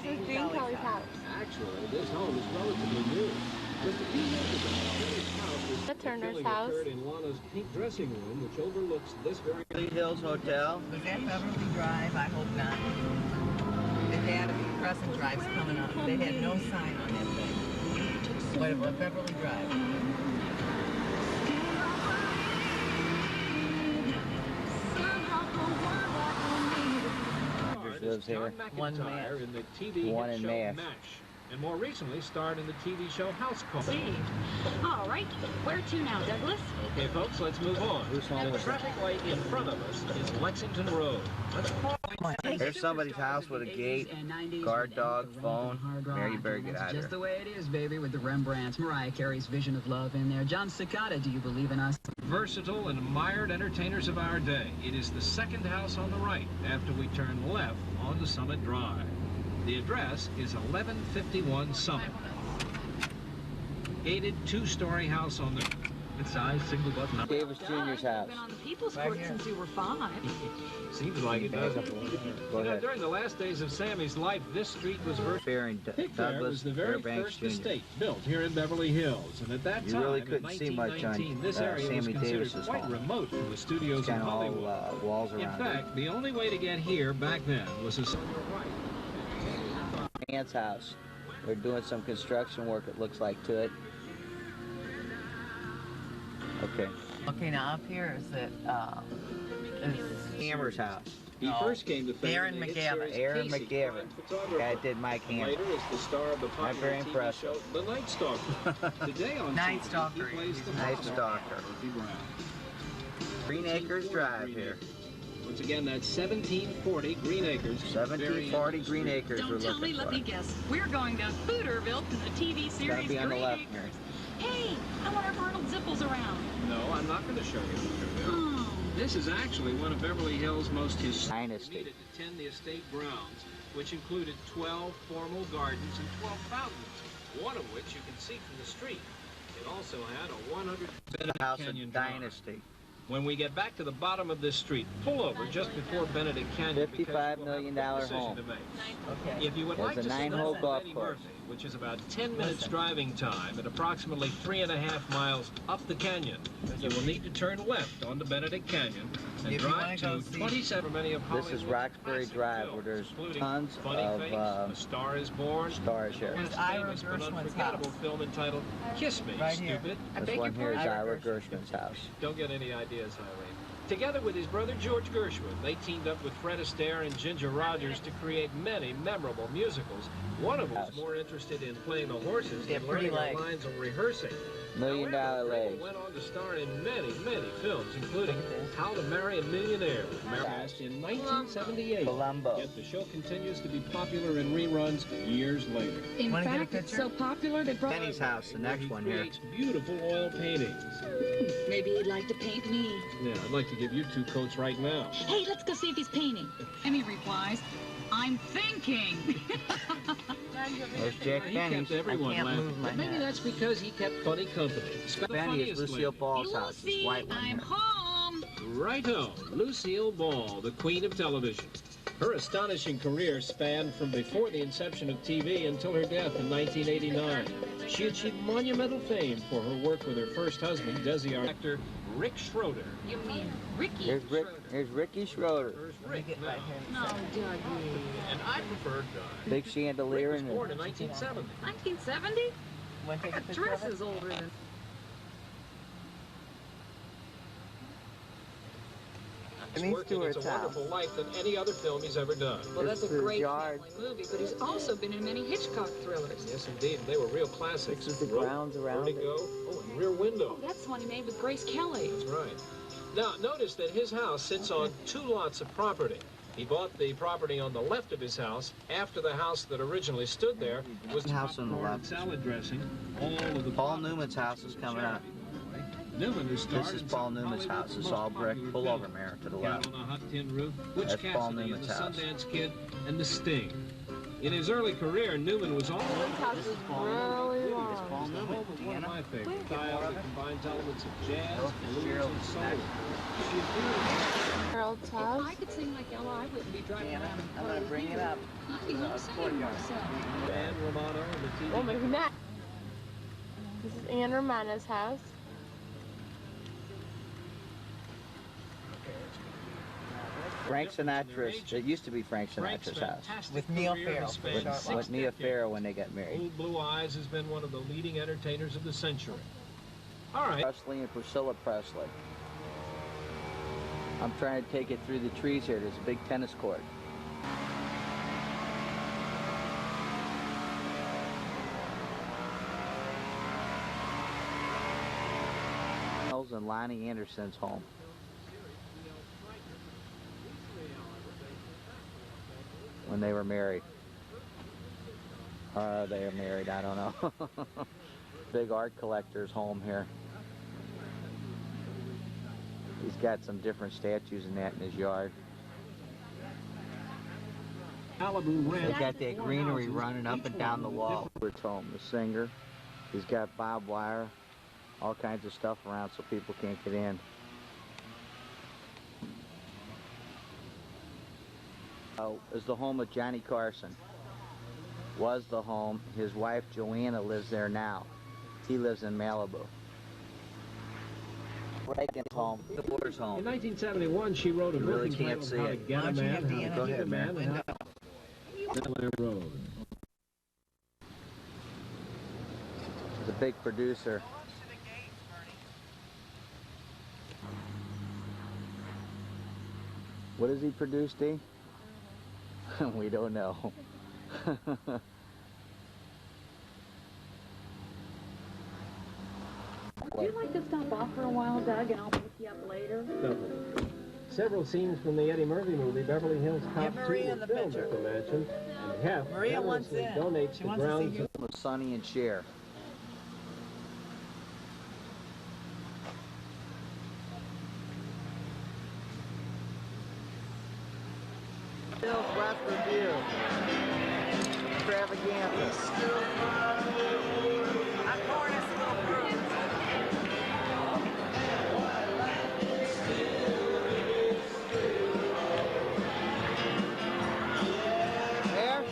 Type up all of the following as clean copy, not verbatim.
This is Gene Kelly's house. Actually, this home is relatively new. Just a few years ago, Kelly's house was The Turner's killing house. occurred in Lana's pink dressing room, which overlooks this very Beverly Hills Hotel. Was that Beverly Drive? I hope not. It had to be Crescent Drive's coming up. They had no sign on that thing. But Beverly Drive. Lives here. One man. in the TV One hit in show MASH. MASH, and more recently starred in the TV show House Call. All right, where to now, Douglas? Okay, folks, let's move on. Whose home And the is traffic light in front of us is Lexington Road. Let's pause. There's somebody's house with a gate, guard dog, phone. Mary, you better get out of Just the here. way it is, baby, with the Rembrandts, Mariah Carey's Vision of Love in there. John Cicada, Do You Believe in Us? Versatile and admired entertainers of our day. It is the second house on the right after we turn left onto Summit Drive. The address is 1151 Summit. Gated two-story house on the mid-size single button. Davis Jr.'s house. Been on the People's Court since you were 5. Seems like it, doesn't it? Go You know, ahead. during the last days of Sammy's life, this street was Fair and Pickfair Douglas was the very Fairbanks first Jr. estate built here in Beverly Hills, and at that You time, really in couldn't see much on, 1919, this area was Sammy considered Davis's quite home. remote from the studios in Kind of Hollywood. all walls In around fact, the only way to get here back then was a it. Aunt's house. They're doing some construction work, it looks like, to it. Okay. Okay, now up here is it, Hammer's house. He No. first came to fame Aaron in the hit McGavin. series Aaron Casey, McGavin. crime photographer. Guy that did Mike Hammer. Later is the star of the Not popular very TV impressive. show The Night Stalker. Today on Night TV, Stalker. he plays the Night father, Stalker. Murphy Brown. Green Acres Drive here. Once again, that's 1740 Green Acres. 1740 Green Acres we're Don't tell me, looking let for. me guess. We're going to Hooterville to the TV series Gotta be on the Green left Acres. here. Hey, I wonder if Arnold Zippel's around. No, I'm not going to show you Hooterville. Oh. This is actually one of Beverly Hills' most historic. Dynasty. Needed to tend the estate grounds, which included 12 formal gardens and 12 fountains, one of which you can see from the street. It also had a 100 Benedict House Canyon of drive. Dynasty. When we get back to the bottom of this street, pull over just before Benedict Canyon. because $55 we'll have a million quick decision home. to make. okay. If you would There's like a to see 9-hole Benny golf course. Murphy, which is about 10 minutes driving time at approximately 3.5 miles up the canyon, you will need to turn left onto Benedict Canyon and If you wanna drive go to see- 27 many of This Hollywood's is Roxbury classic Drive, films, where there's including tons Funny of Face, A Star Is Born, stars here. and It's Ira famous but Gershwin's unforgettable house. film entitled Kiss Me, Right here. Stupid. This one here is pardon? Ira Gershwin's house. Don't get any ideas, Eileen. Together with his brother George Gershwin, they teamed up with Fred Astaire and Ginger Rogers to create many memorable musicals. One of them was more interested in playing the horses They than have pretty learning the legs. lines and rehearsing. $1 million However, Grable legs. went on to star in many, many films, including How to Marry a Millionaire, cast in 1978. Columbo. Yet the show continues to be popular in reruns years later. In Wanna get a fact, it's picture? so popular they brought... Penny's house, the next He one here. creates beautiful oil paintings. Maybe he'd like to paint me. Yeah, I'd like to give you 2 coats right now. Hey, let's go see if he's painting. And he replies, I'm thinking. There's Jack He Benny's. kept everyone I can't laughing. move my Maybe head. that's because he kept funny company. The Benny is funniest Lucille lady. Ball's house. This Lucy, white one I'm here. home. Righto, Lucille Ball, the queen of television. Her astonishing career spanned from before the inception of TV until her death in 1989. She achieved monumental fame for her work with her first husband, Desi actor Rick Schroeder. You mean Ricky? Here's Ricky Schroeder. There's Let me Rick get now. right here. No, Dougie. And I preferred Doug. Big Rick chandelier was and born in 1970. 1970? Want to take a That picture dress of it? is older than... He's Denise worked in It's a Stewart's Wonderful house. Life than any other film he's ever done. Well, This that's a is great yard. family movie, but he's also been in many Hitchcock thrillers. Yes, indeed. They were real classics. This is the Rope, grounds around it. Vertigo, oh, and Rear Window. That's the one he made with Grace Kelly. That's right. Now, notice that his house sits on 2 lots of property. He bought the property on the left of his house after the house that originally stood there was House on the popcorn left. salad dressing. All of the Paul Newman's house is coming up. Newman, who starred This is in Paul some Newman's Hollywood's house. It's most all brick. popular Pull over, films. Mayor, to the Cat left. on a Hot Tin Roof, Butch That's Paul Cassidy and Newman's the house. Sundance Kid, and The Sting. In his early career, Newman was always House is really long. Paul Newman. one of my favorite styles that combines elements of jazz, blues, Cheryl and soul. Jackson. She appeared Harold's If house. I could sing like Ella, I wouldn't be driving Anna, around in I'm going to bring it up. I'd be home singing myself. in Anne Romano and the TV. Oh, maybe not. This is Anne Romano's house. Frank Sinatra's, it used to be Frank Sinatra's house. With Neil Farrell. With Nia Farrow when they got married. Old Blue Eyes has been one of the leading entertainers of the century. All right. Presley and Priscilla Presley. I'm trying to take it through the trees here. There's a big tennis court. And Lonnie Anderson's home. When they were married. Or they are married, I don't know. Big art collector's home here. He's got some different statues and that in his yard. Malibu They Ranch. got that greenery running up and down the wall. It's home, the singer. He's got barbed wire, all kinds of stuff around so people can't get in. Is the home of Johnny Carson. Was the home. His wife Joanna lives there now. He lives in Malibu. Reagan's home. The Doors home. In 1971, she wrote a You book really can't entitled see How to it. Get Why a don't you Man, have How to Deanna Go Keep ahead, a Man, man. and How to Bel Air Road. The big producer. What does he produce, Dee? We don't know. Would you like to stop off for a while, Doug, and I'll pick you up later? Definitely. Several scenes from the Eddie Murphy movie, Beverly Hills Cop Get 2, Maria were in the filmed picture. at the mansion, and Hef Maria wants generously in. donates She the wants to see grounds you. With Sonny and Cher. Hills Western View. Extravaganza. I'm pouring us a little fruit. There?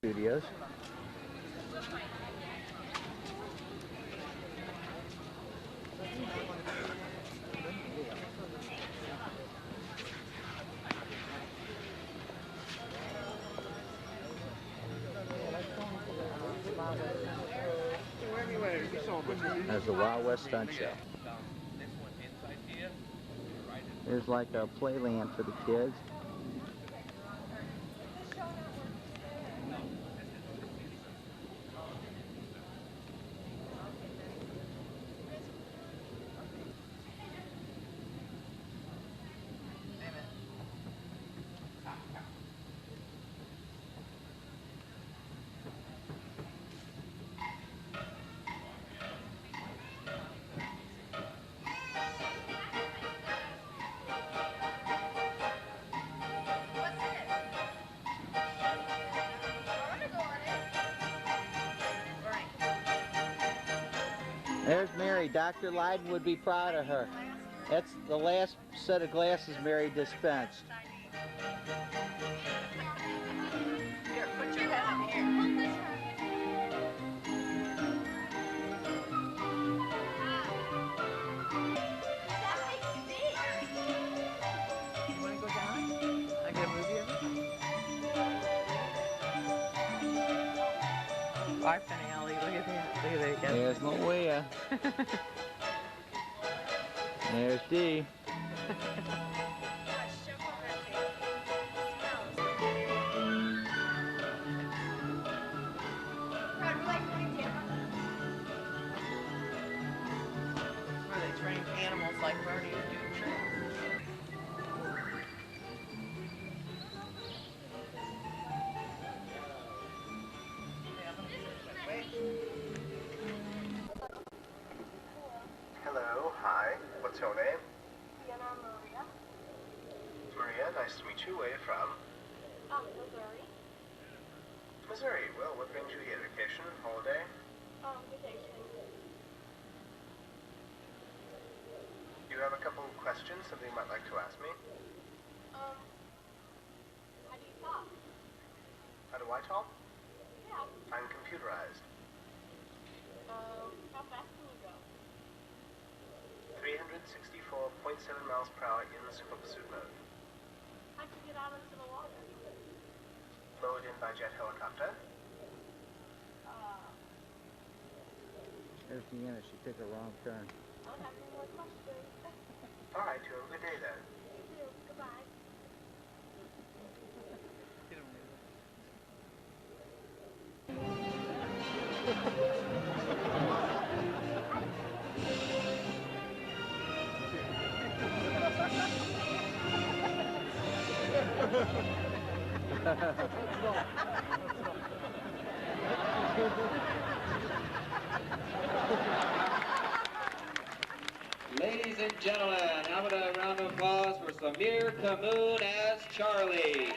Studios. There's the Wild West Stunt Show. There's like a playland for the kids. There's Mary. Dr. Lydon would be proud of her. That's the last set of glasses Mary dispensed. Here, put your head up here. You want to go down? I gotta move you. Bye, Penny Alley. Look at that. Look at that again. There's Maria. There's Dee. Where they train animals like Bernie to do tricks. Hello, hi. What's your name? Maria. Maria, nice to meet you. Where are you from? Missouri. Missouri. Well, what brings you here? Vacation? Holiday? Vacation. You have a couple of questions, something you might like to ask me? How do you talk? How do I talk? Yeah. I'm computerized. How fast can you go? 364.7 miles per hour in super pursuit mode. How'd you get out into the water? Lowered in by jet helicopter. There's Deanna. She took a wrong turn. I don't have any more questions. All right, you have a good day then. You too. Goodbye. Ladies and gentlemen, how about a round of applause for Samir Kamoon as Charlie?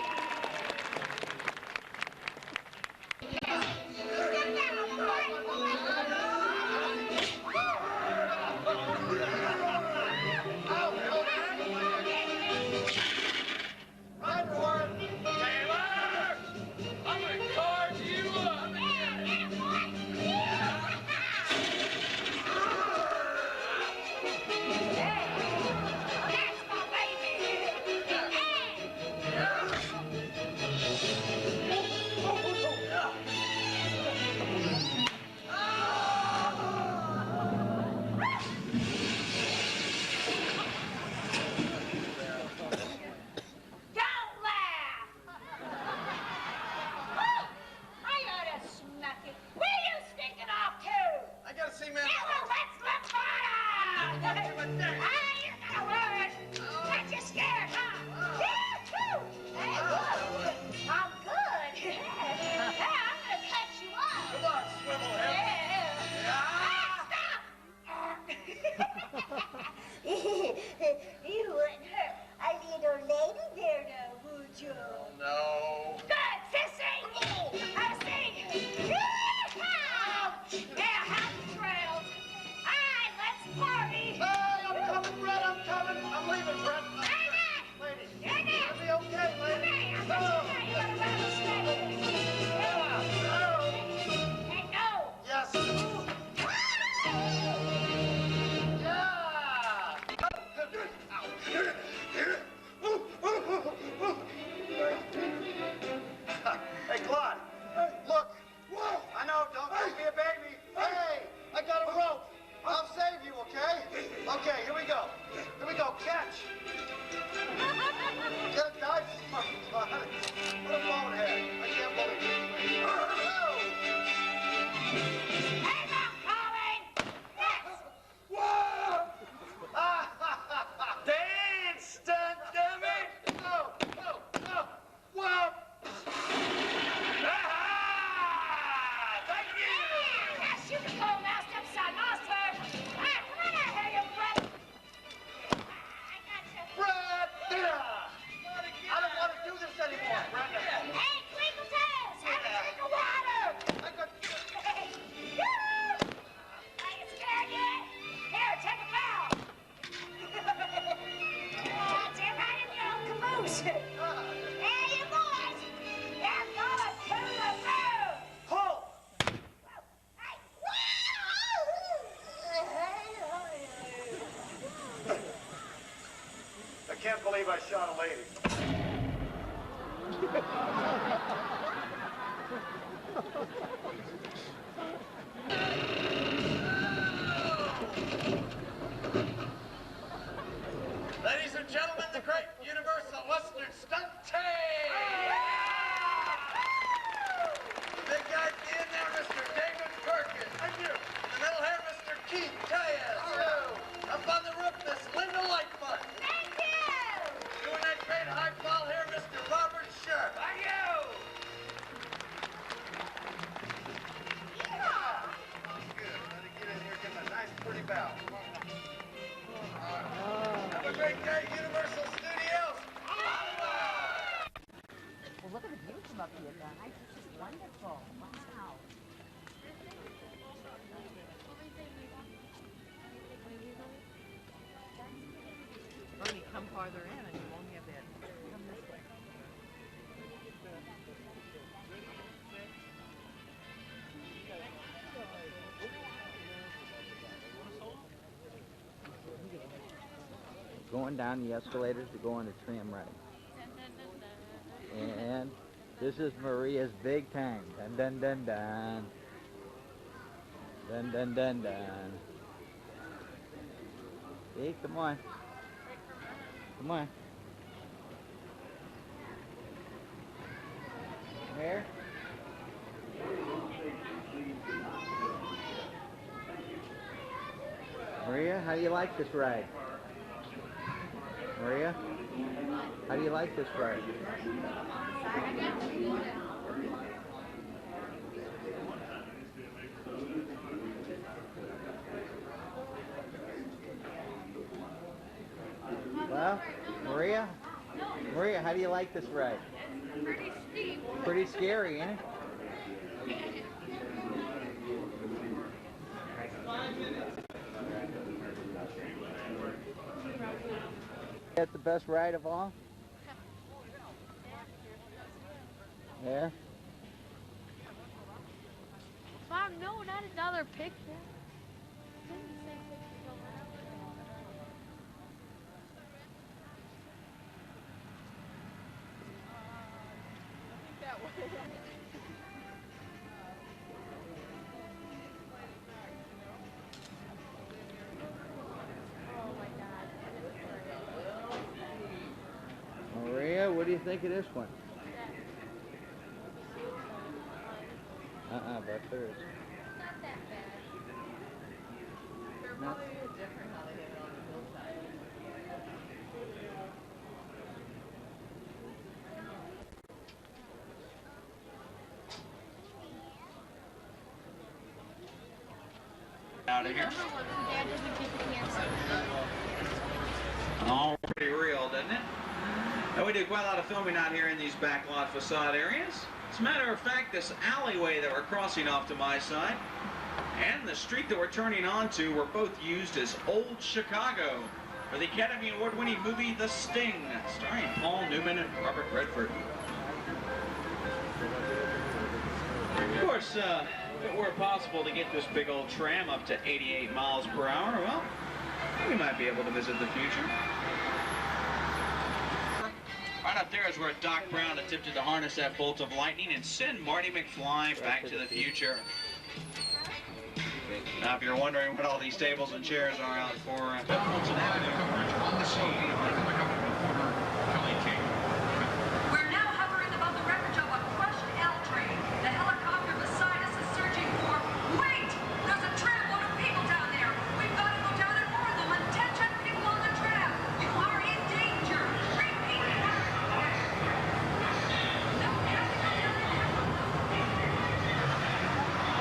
believe I shot a lady. Ladies and gentlemen, the great Universal Western Stunt Team! The big guy at the end there, Mr. David Perkins. Thank you. In the middle here, Mr. Keith Tayez. Hello. Up on the roof, Miss Linda Lightfoot. Thank you. Doing that great high fall here, Mr. Robert Sharp. Thank you. Yeah. Good. Let me get in here, give him a nice, pretty bow. Have a great day, Universal Studios. Well, look at the view from up here, guys. This is wonderful. Wow. Bernie, come farther in and you won't have that. Come this way. Going down the escalators to go on the tram ride. And this is Maria's big time. Dun dun dun dun. Dun dun dun dun. Hey, come on. Come on. Here. Maria, how do you like this ride? Maria, how do you like this ride? Well, Maria, how do you like this ride? Pretty steep. Pretty scary, ain't it? That's the best ride of all? Yeah? Mom, no, not another picture. Maria, what do you think of this one? But hers. Not that bad. They're probably different how they have it on the hillside. Out of here. Dad doesn't get the cancer. All pretty real, doesn't it? And we do quite a lot of filming out here in these backlot facade areas. As a matter of fact, this alleyway that we're crossing off to my side and the street that we're turning onto were both used as Old Chicago for the Academy Award-winning movie The Sting, starring Paul Newman and Robert Redford. Of course, if it were possible to get this big old tram up to 88 miles per hour, well, we might be able to visit the future. Right up there is where Doc Brown attempted to harness that bolt of lightning and send Marty McFly back to the future. Now, if you're wondering what all these tables and chairs are out for, Fulton Avenue on the scene. We're now hovering above the wreckage of a crushed L train. The helicopter beside us is searching for... Wait! There's a tramload of people down there. We've got to go down and board them. Attention, people on the tram. You are in danger. Repeat.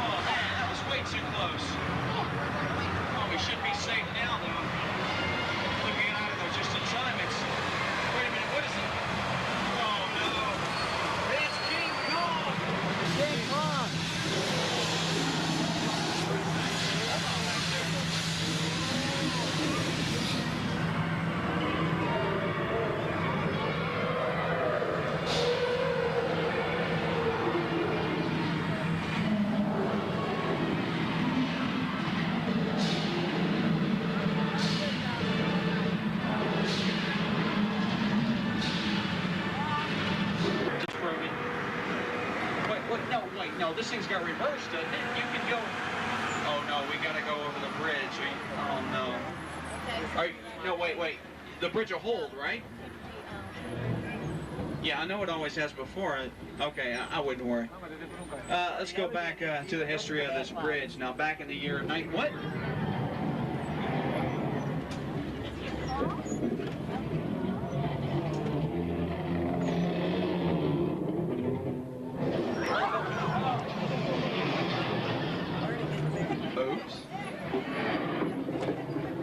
Oh, man, that was way too close. Oh, we should be safe now, though. Looking out of there just in time, it's... Wait a minute, what is it? Oh, no. It's King Kong! King Kong! Oh, this thing's got reversed, doesn't it? You can go... Oh, no, we got to go over the bridge. Oh, no. No, wait. The bridge will hold, right? Yeah, I know it always has before. Okay, I wouldn't worry. Let's go back to the history of this bridge. Now, back in the year... What? Oops.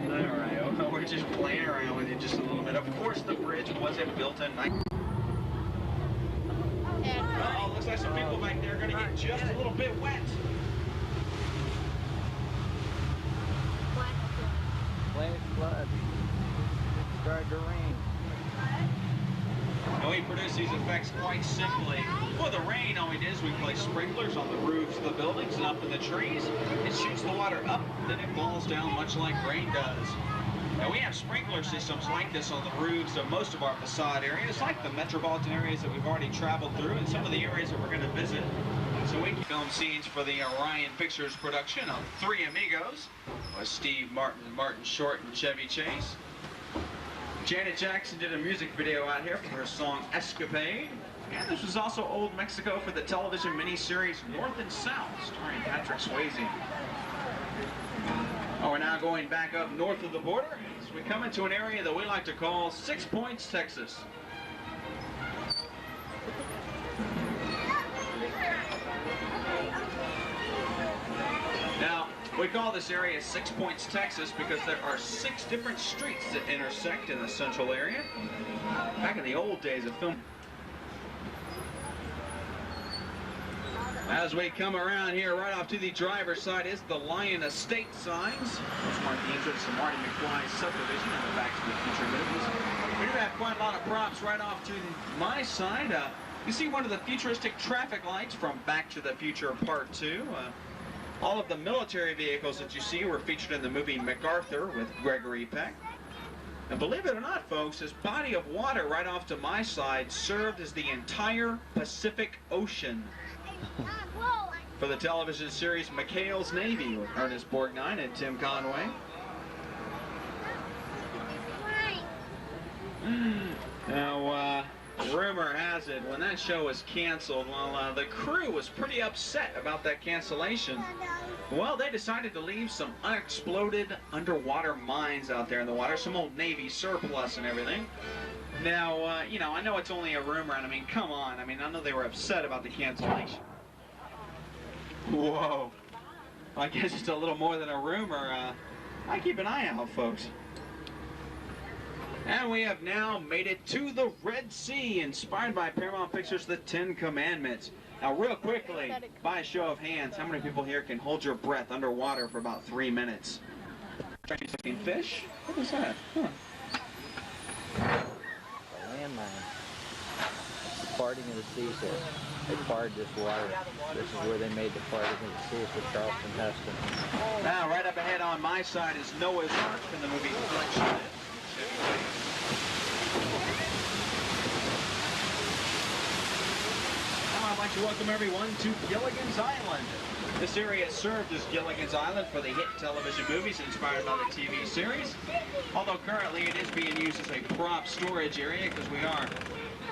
Alright, well, we're just playing around with it just a little bit. Of course, the bridge wasn't built in... Uh-oh, looks like some people back there are going to get just a little bit wet. Flash flood. Started to rain. And we produce these effects quite simply. For the rain, all we did is we place sprinklers on the roofs of the buildings and up in the trees. It shoots the water up, then it falls down much like rain does. Now, we have sprinkler systems like this on the roofs of most of our facade areas, like the metropolitan areas that we've already traveled through and some of the areas that we're going to visit. So we film scenes for the Orion Pictures production of Three Amigos with Steve Martin, Martin Short, and Chevy Chase. Janet Jackson did a music video out here for her song Escapade. And this was also Old Mexico for the television miniseries North and South, starring Patrick Swayze. Oh, we're now going back up north of the border as we come into an area that we like to call 6 Points, Texas. Now, we call this area 6 Points, Texas because there are 6 different streets that intersect in the central area. Back in the old days of film. As we come around here, right off to the driver's side is the Lion Estate signs, which mark the entrance to Marty McFly's subdivision and the Back to the Future movies. We do have quite a lot of props right off to my side. You see one of the futuristic traffic lights from Back to the Future Part 2. All of the military vehicles that you see were featured in the movie MacArthur with Gregory Peck. And believe it or not, folks, this body of water right off to my side served as the entire Pacific Ocean for the television series McHale's Navy with Ernest Borgnine and Tim Conway. Now, rumor has it, when that show was canceled, well, the crew was pretty upset about that cancellation. Well, they decided to leave some unexploded underwater mines out there in the water, some old Navy surplus and everything. Now, you know, I know it's only a rumor, and I mean, come on. I mean, I know they were upset about the cancellation. Whoa. I guess it's a little more than a rumor. I keep an eye out, folks. And we have now made it to the Red Sea, inspired by Paramount Pictures' The Ten Commandments. Now, real quickly, by a show of hands, how many people here can hold your breath underwater for about 3 minutes? Fish? What is that? Huh. A landmine. Parting of the seashore. They parred this water. This is where they made the parting of the seas with Charleston Heston. Now, right up ahead on my side is Noah's Ark in the movie Collection. Now I'd like to welcome everyone to Gilligan's Island. This area served as Gilligan's Island for the hit television movies inspired by the TV series. Although currently it is being used as a prop storage area because we are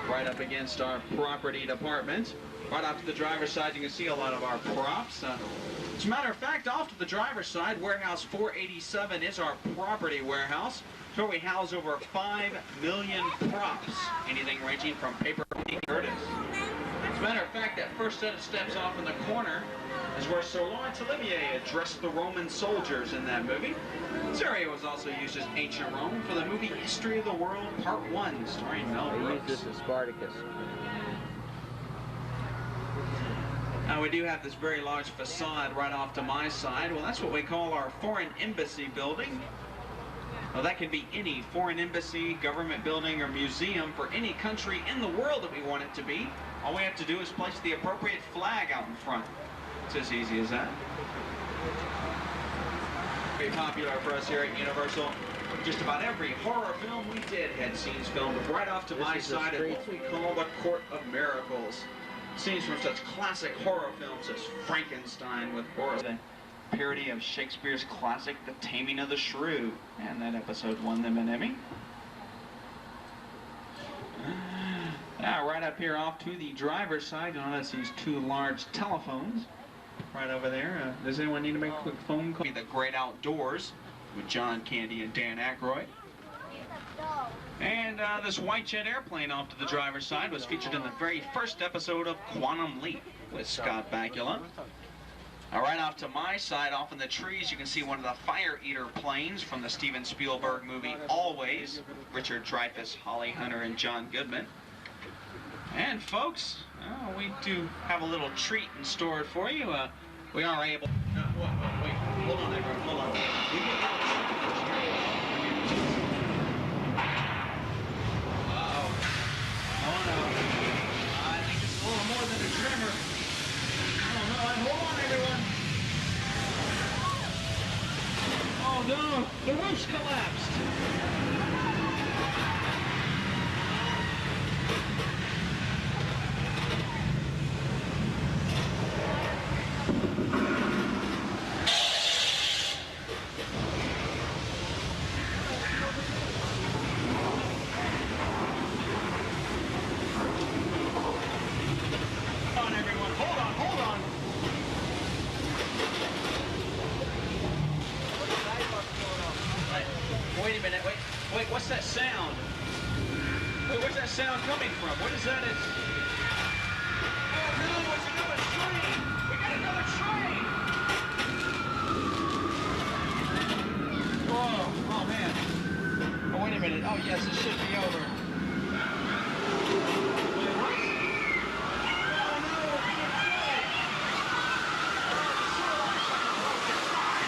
right up against our property department. Right off to the driver's side, you can see a lot of our props. As a matter of fact, off to the driver's side, Warehouse 487 is our property warehouse. It's where we house over 5 million props, anything ranging from paper to Curtis. As a matter of fact, that first set of steps off in the corner is where Sir Laurence Olivier addressed the Roman soldiers in that movie. This area was also used as ancient Rome for the movie History of the World Part 1, starring Mel Brooks. They used this as Spartacus. Now we do have this very large facade right off to my side. Well, that's what we call our foreign embassy building. Well, that can be any foreign embassy, government building, or museum for any country in the world that we want it to be. All we have to do is place the appropriate flag out in front. It's as easy as that. Very popular for us here at Universal. Just about every horror film we did had scenes filmed right off to my side of what we call the Court of Miracles. Scenes from such classic horror films as Frankenstein with horror. The parody of Shakespeare's classic The Taming of the Shrew. And that episode won them an Emmy. Now, right up here off to the driver's side, you'll notice these two large telephones right over there. Does anyone need to make a quick phone call? The Great Outdoors with John Candy and Dan Aykroyd. And this white jet airplane off to the driver's side was featured in the very first episode of Quantum Leap with Scott Bakula. Now, right off to my side, off in the trees, you can see one of the Fire Eater planes from the Steven Spielberg movie Always. Richard Dreyfuss, Holly Hunter, and John Goodman. And folks, we do have a little treat in store for you. We are able... wait, hold on, everyone, hold on. Oh no, I think it's a little more than a tremor. Oh no, hold on everyone. Oh no, the roof's collapsed. Wait a minute, wait, what's that sound? Wait, where's that sound coming from? What is that? Oh no, it's another train! We got another train! Oh man. Oh, wait a minute. Oh yes, it should be over. Wait, what? Oh no, it's a train!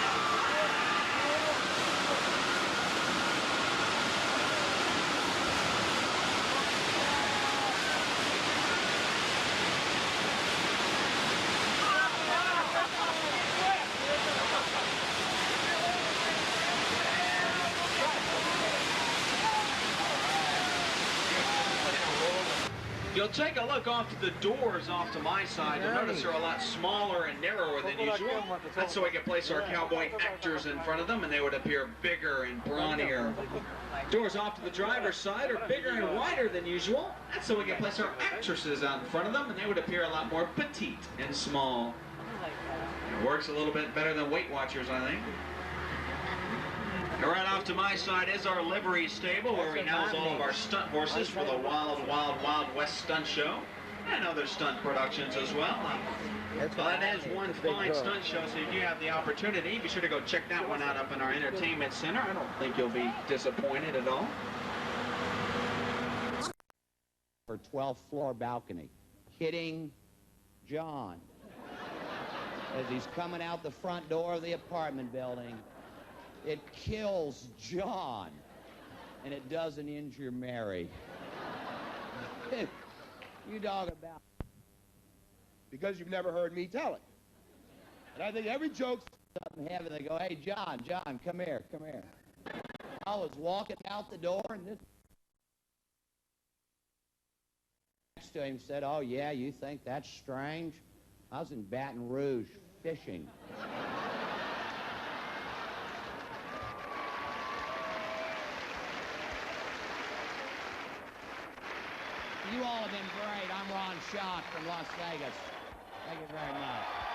You'll take a look off to the doors off to my side. You'll notice they're a lot smaller and narrower than usual. That's so we can place our cowboy actors in front of them and they would appear bigger and brawnier. Doors off to the driver's side are bigger and wider than usual. That's so we can place our actresses out in front of them and they would appear a lot more petite and small. It works a little bit better than Weight Watchers, I think. And right off to my side is our livery stable where we house all of our stunt horses for the Wild, Wild, Wild West Stunt Show and other stunt productions as well. That is one fine stunt show, so if you have the opportunity, be sure to go check that one out up in our entertainment center. I don't think you'll be disappointed at all. For 12th floor balcony, hitting John as he's coming out the front door of the apartment building. It kills John, and it doesn't injure Mary. You dog about. Because you've never heard me tell it. And I think every joke's up in heaven. They go, hey, John, come here, come here. I was walking out the door, and this next to him said, oh, yeah, you think that's strange? I was in Baton Rouge fishing. You all have been great. I'm Ron Schott from Las Vegas. Thank you very much.